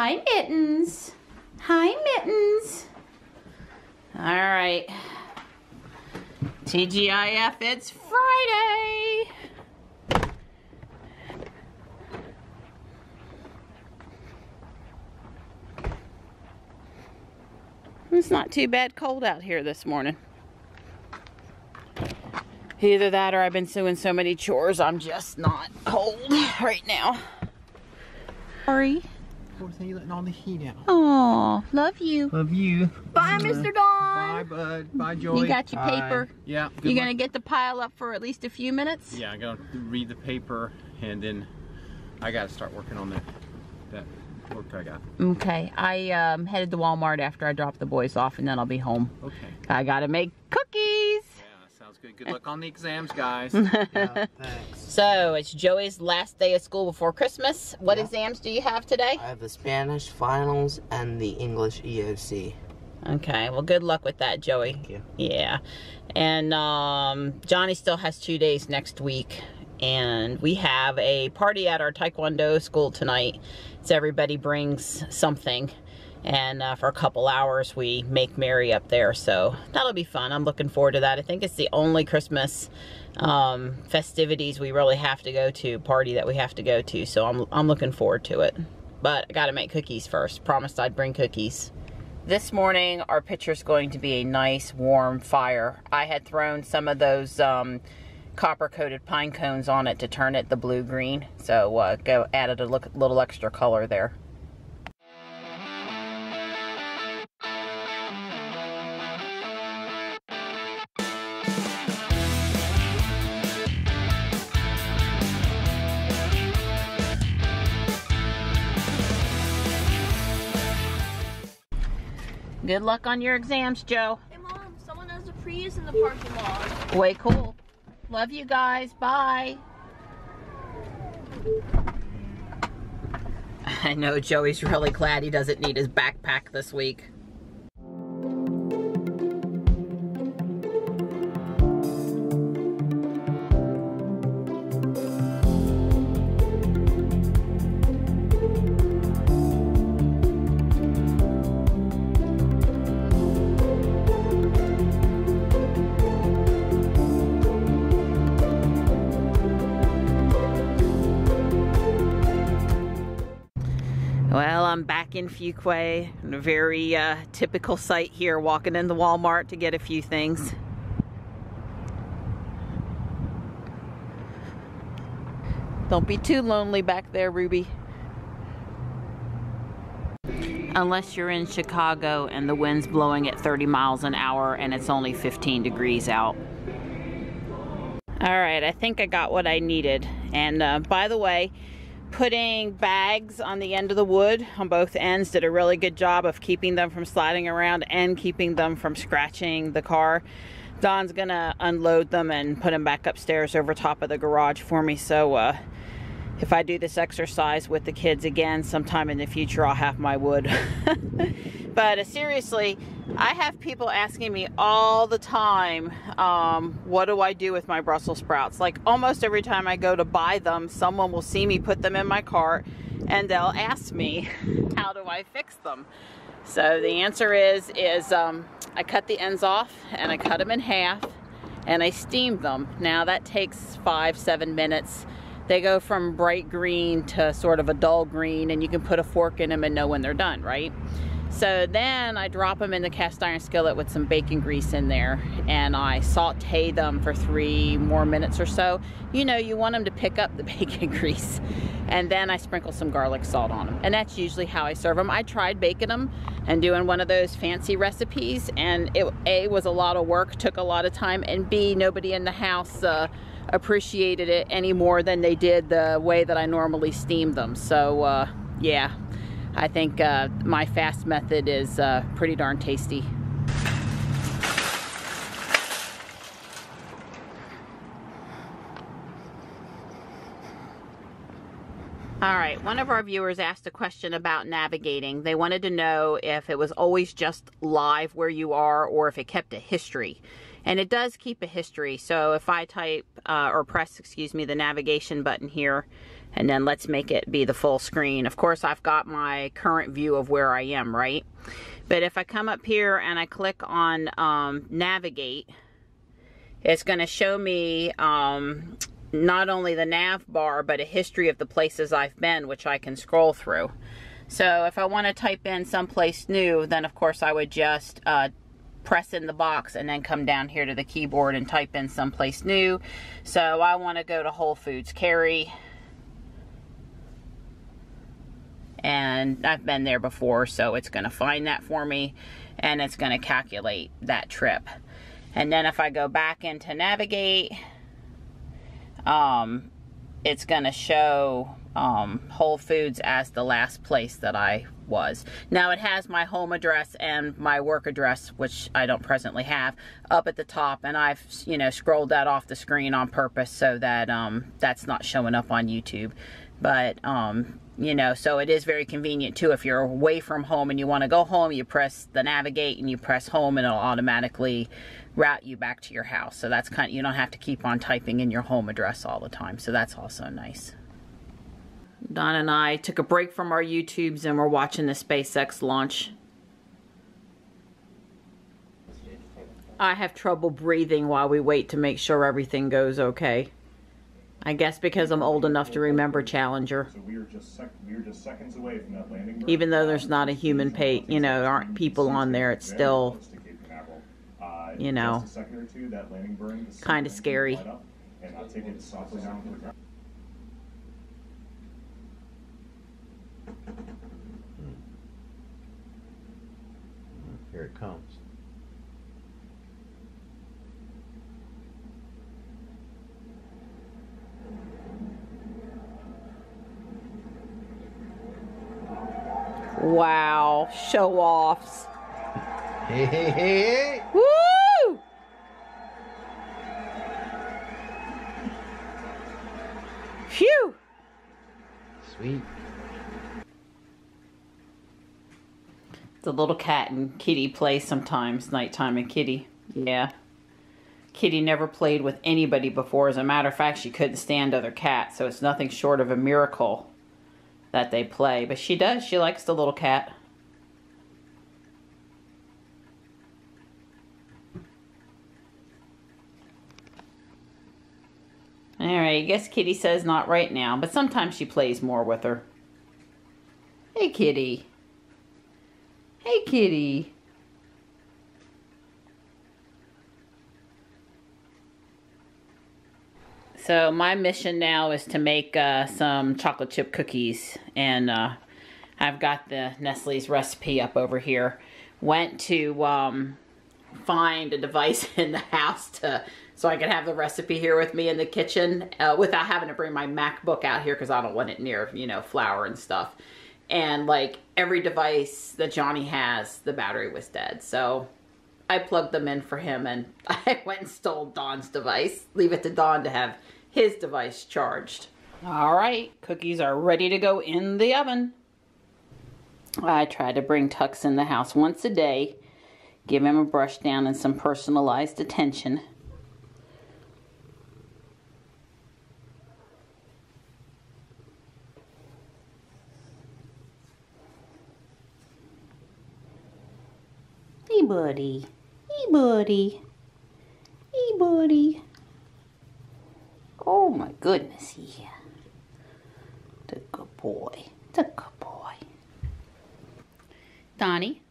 Hi, Mittens. Hi, Mittens. All right. TGIF, it's Friday. It's not too bad cold out here this morning. Either that or I've been doing so many chores, I'm just not cold right now. Sorry. Poor thing, you're letting all the heat out. Oh, love you. Love you. Bye, Mr. Don. Bye, bud. Bye, Joey. You got your paper. Yeah. You gonna get the pile up for at least a few minutes? Yeah, I'm gonna read the paper and then I gotta start working on that work I got. Okay, I headed to Walmart after I drop the boys off, and then I'll be home. Okay. I gotta make cookies. Yeah, sounds good. Good luck on the exams, guys. Yeah, thanks. So it's Joey's last day of school before Christmas. What exams do you have today? I have the Spanish finals and the English EOC. Okay, well, good luck with that, Joey. Thank you. Yeah, and Johnny still has 2 days next week, and we have a party at our taekwondo school tonight. So everybody brings something, and for a couple hours we make merry up there, so that'll be fun. I'm looking forward to that. I think it's the only Christmas festivities we really have to go to, party that we have to go to, so I'm looking forward to it. But I gotta make cookies first. Promised I'd bring cookies. This morning our pitcher's going to be a nice warm fire. I had thrown some of those copper coated pine cones on it to turn it the blue-green, so added a little extra color there. Good luck on your exams, Joe. Hey Mom, someone has a Prius in the parking lot. Way cool. Love you guys. Bye. I know Joey's really glad he doesn't need his backpack this week. Well, I'm back in Fuquay, a very typical sight here, walking into Walmart to get a few things. Don't be too lonely back there, Ruby. Unless you're in Chicago and the wind's blowing at 30 miles an hour and it's only 15 degrees out. All right, I think I got what I needed. And by the way, putting bags on the end of the wood on both ends did a really good job of keeping them from sliding around and keeping them from scratching the car. Don's gonna unload them and put them back upstairs over top of the garage for me, so if I do this exercise with the kids again sometime in the future, I'll have my wood. But seriously, I have people asking me all the time, what do I do with my Brussels sprouts? Like almost every time I go to buy them, someone will see me put them in my cart and they'll ask me, how do I fix them? So the answer is I cut the ends off and I cut them in half and I steam them. Now that takes 5-7 minutes. They go from bright green to sort of a dull green, and you can put a fork in them and know when they're done, right? So then I drop them in the cast iron skillet with some bacon grease in there, and I saute them for 3 more minutes or so. You know, you want them to pick up the bacon grease. And then I sprinkle some garlic salt on them. And that's usually how I serve them. I tried baking them and doing one of those fancy recipes, and it A, was a lot of work, took a lot of time, and B, nobody in the house appreciated it any more than they did the way that I normally steam them. So yeah, I think my fast method is pretty darn tasty. All right, one of our viewers asked a question about navigating. They wanted to know if it was always just live where you are or if it kept a history. And it does keep a history. So if I type or press, excuse me, the navigation button here, and then let's make it be the full screen. Of course, I've got my current view of where I am, right? But if I come up here and I click on navigate, it's going to show me not only the nav bar, but a history of the places I've been, which I can scroll through. So if I want to type in someplace new, then of course I would just press in the box and then come down here to the keyboard and type in someplace new. So I want to go to Whole Foods Cary. And I've been there before, so it's going to find that for me, and it's going to calculate that trip. And then if I go back into navigate, it's going to show Whole Foods as the last place that I was. Now it has my home address and my work address, which I don't presently have, up at the top, and I've, you know, scrolled that off the screen on purpose so that that's not showing up on YouTube. But you know, so it is very convenient too. If you're away from home and you want to go home, you press the navigate and you press home, and it'll automatically route you back to your house. So that's kind of, you don't have to keep on typing in your home address all the time. So that's also nice. Don and I took a break from our YouTubes and we're watching the SpaceX launch. I have trouble breathing while we wait to make sure everything goes okay. I guess because I'm old enough to remember Challenger. So we were just seconds away from that landing. Even though there's not a human you know, there aren't people on there, it's still, you know, kind of scary. Here it comes. Wow, show-offs. Hey, hey, hey! Woo! Phew! Sweet. The little cat and Kitty play sometimes, nighttime and Kitty. Yeah. Kitty never played with anybody before. As a matter of fact, she couldn't stand other cats, so it's nothing short of a miracle that they play. But she does. She likes the little cat. Alright, I guess Kitty says not right now, but sometimes she plays more with her. Hey, Kitty. Hey, Kitty. So my mission now is to make some chocolate chip cookies, and I've got the Nestle's recipe up over here. Went to find a device in the house so I could have the recipe here with me in the kitchen without having to bring my MacBook out here because I don't want it near, you know, flour and stuff. And like every device that Johnny has, the battery was dead. So I plugged them in for him, and I went and stole Dawn's device. Leave it to Dawn to have his device charged. All right, cookies are ready to go in the oven. I try to bring Tux in the house once a day, give him a brush down and some personalized attention. Hey, buddy. Hey, buddy. Hey, buddy. Oh, my goodness, yeah. The good boy. The good boy. Donnie,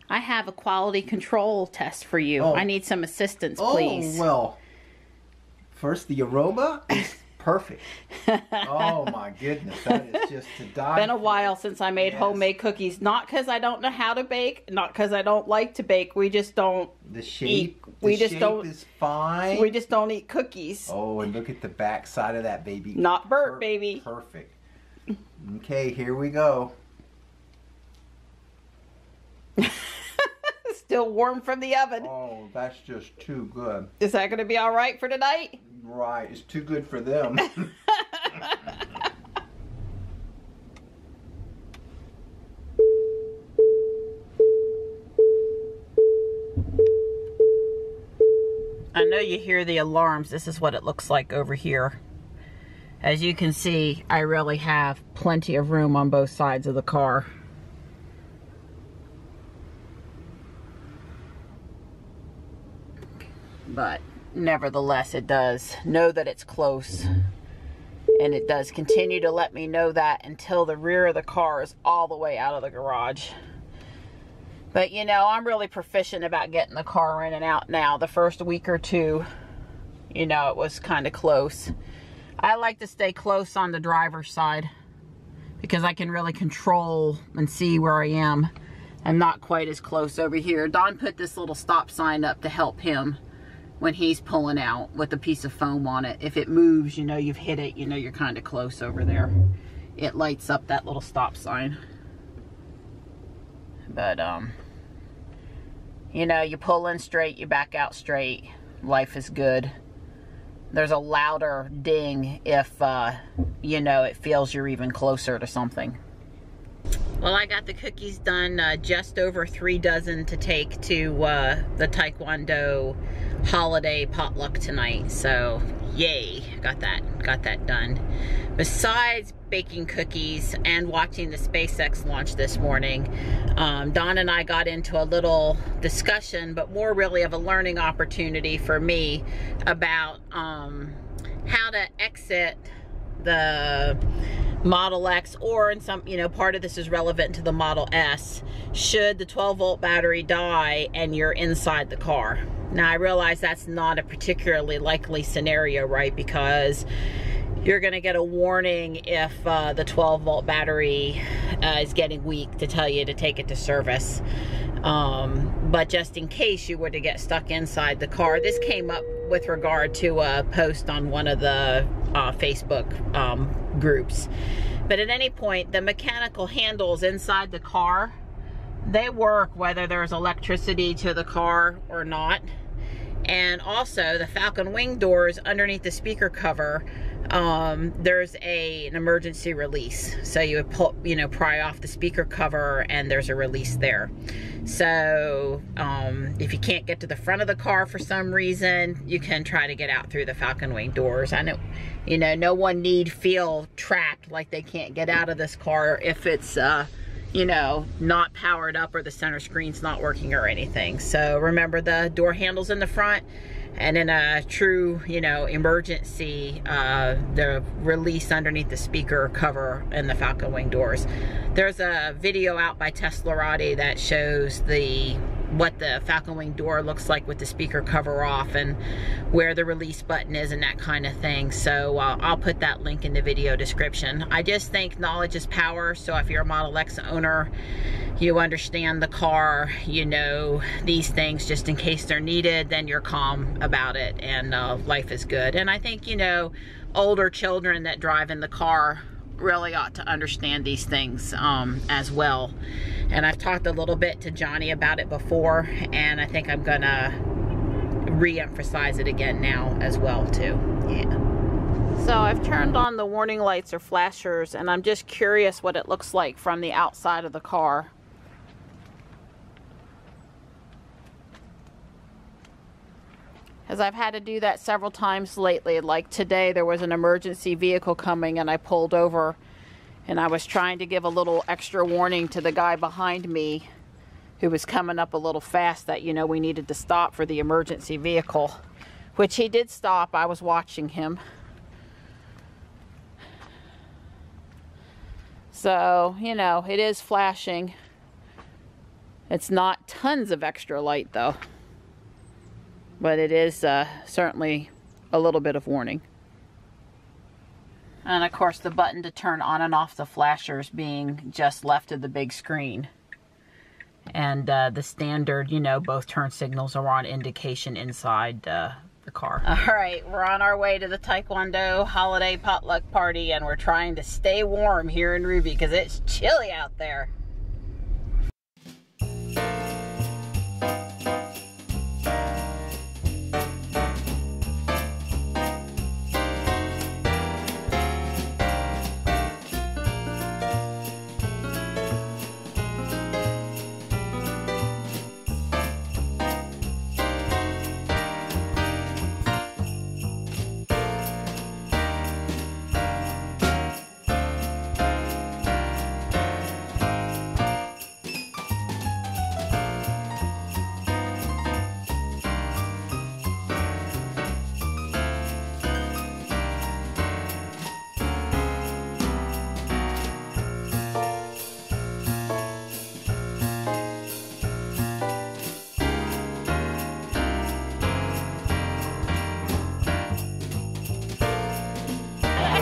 I have a quality control test for you. Oh. I need some assistance, please. Oh, well, first the aroma is perfect. Oh my goodness, that is just to die. Been a while since I made homemade cookies. Not because I don't know how to bake, not because I don't like to bake. We just don't The shape, eat. We just don't. is fine. We just don't eat cookies. Oh, and look at the back side of that baby. Not burnt, baby. Perfect. Okay, here we go. Still warm from the oven. Oh, that's just too good. Is that going to be all right for tonight? Right, it's too good for them. know you hear the alarms. This is what it looks like over here. As you can see, I really have plenty of room on both sides of the car. But nevertheless, it does know that it's close. And it does continue to let me know that until the rear of the car is all the way out of the garage. But you know, I'm really proficient about getting the car in and out now. The first week or two, you know, it was kind of close. I like to stay close on the driver's side because I can really control and see where I am. I'm not quite as close over here. Don put this little stop sign up to help him when he's pulling out with a piece of foam on it. If it moves, you know you've hit it, you know you're kind of close over there. It lights up that little stop sign. But, you know, you pull in straight, you back out straight. Life is good. There's a louder ding if, you know, it feels you're even closer to something. Well, I got the cookies done, just over 3 dozen to take to the taekwondo holiday potluck tonight. So, yay, got that done. Besides baking cookies and watching the SpaceX launch this morning, Don and I got into a little discussion, but more really of a learning opportunity for me about how to exit the Model X, or in some, you know, part of this is relevant to the Model S, should the 12-volt battery die and you're inside the car. Now, I realize that's not a particularly likely scenario, right? Because you're going to get a warning if the 12-volt battery is getting weak to tell you to take it to service. But just in case you were to get stuck inside the car, this came up with regard to a post on one of the Facebook groups. But at any point, the mechanical handles inside the car, they work whether there's electricity to the car or not. And also the Falcon wing doors underneath the speaker cover, there's an emergency release. So you would pull, you know, pry off the speaker cover and there's a release there. So if you can't get to the front of the car for some reason, you can try to get out through the Falcon wing doors. I know, you know, no one need feel trapped like they can't get out of this car if it's you know, not powered up or the center screen's not working or anything. So remember, the door handles in the front, and in a true, you know, emergency, the release underneath the speaker cover and the Falcon wing doors. There's a video out by Teslarati that shows what the Falcon wing door looks like with the speaker cover off and where the release button is and that kind of thing. So I'll put that link in the video description. I just think knowledge is power. So if you're a Model X owner, you understand the car, you know these things just in case they're needed, then you're calm about it, and life is good. And I think, you know, older children that drive in the car really ought to understand these things as well. And I've talked a little bit to Johnny about it before, and I think I'm gonna re-emphasize it again now as well too. Yeah. So I've turned on the warning lights or flashers, and I'm just curious what it looks like from the outside of the car. As I've had to do that several times lately. Like today, there was an emergency vehicle coming and I pulled over, and I was trying to give a little extra warning to the guy behind me who was coming up a little fast that, you know, we needed to stop for the emergency vehicle, which he did stop. I was watching him. So, you know, it is flashing. It's not tons of extra light though. But it is certainly a little bit of warning. And of course the button to turn on and off the flashers being just left of the big screen. And the standard, you know, both turn signals are on indication inside the car. All right, we're on our way to the Taekwondo holiday potluck party, and we're trying to stay warm here in Ruby because it's chilly out there.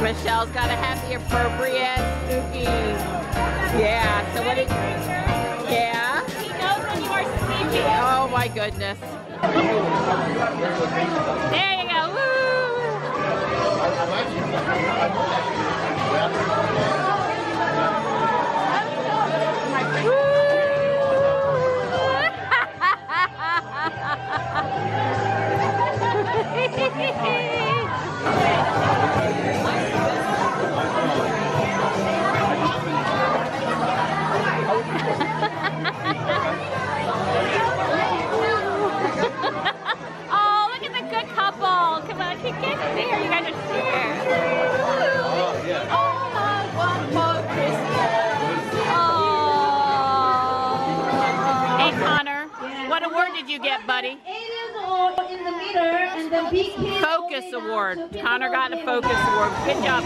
Michelle's got to have the appropriate spooky. Yeah, so what did yeah? He knows when you are sleeping. Oh my goodness. There you go. Woo! Oh, look at the good couple. Come on, get there. You guys are there. Oh, my one more Christmas. Oh. Hey, Connor, what award did you get, buddy? Focus award. Connor got a focus award. Good job.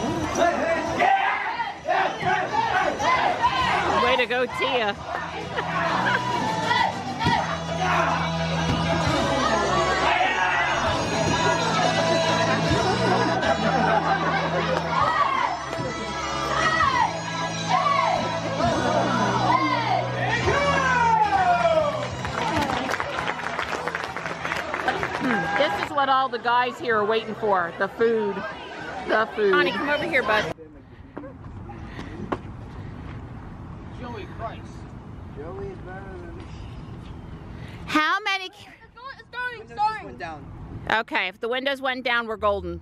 Way to go, Tia. This is what all the guys here are waiting for. The food. The food. Connie, come over here, bud. Joey Price. Joey is better than... How many... It's starting. Went down. Okay, if the windows went down, we're golden.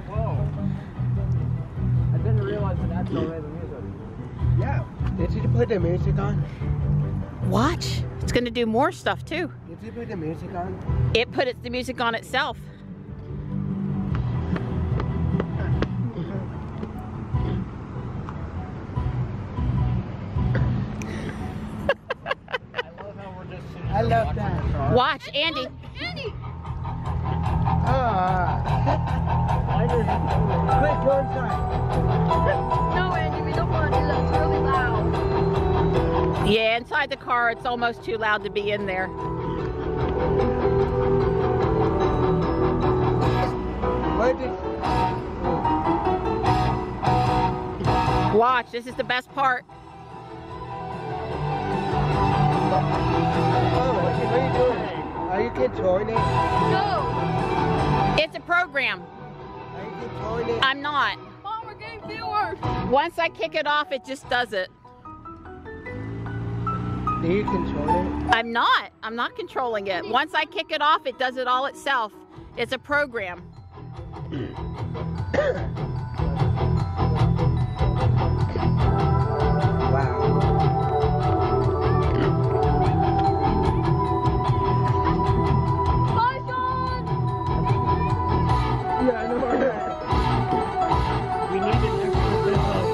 Whoa. I didn't realize that that's already the music. Yeah. Did you put the music on? Watch. It's going to do more stuff, too. Did you put the music on? It put the music on itself. I love that. Watch, Andy. Andy! Quick, go inside. No, Andy, we don't want to do that. It's really loud. Yeah, inside the car, it's almost too loud to be in there. Watch, this is the best part. What are you doing? Are you controlling it? No! It's a program. Are you controlling it? I'm not. Mom, we're getting viewers! Once I kick it off, it just does it. Do you control it? I'm not. I'm not controlling it. Once I kick it off, it does it all itself. It's a program. Wow. Bye, John! Yeah, I know. We need an extra pistol.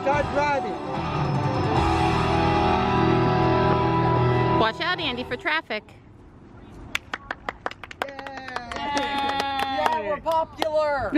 Start driving. Watch out, Andy, for traffic. Yeah, we're popular.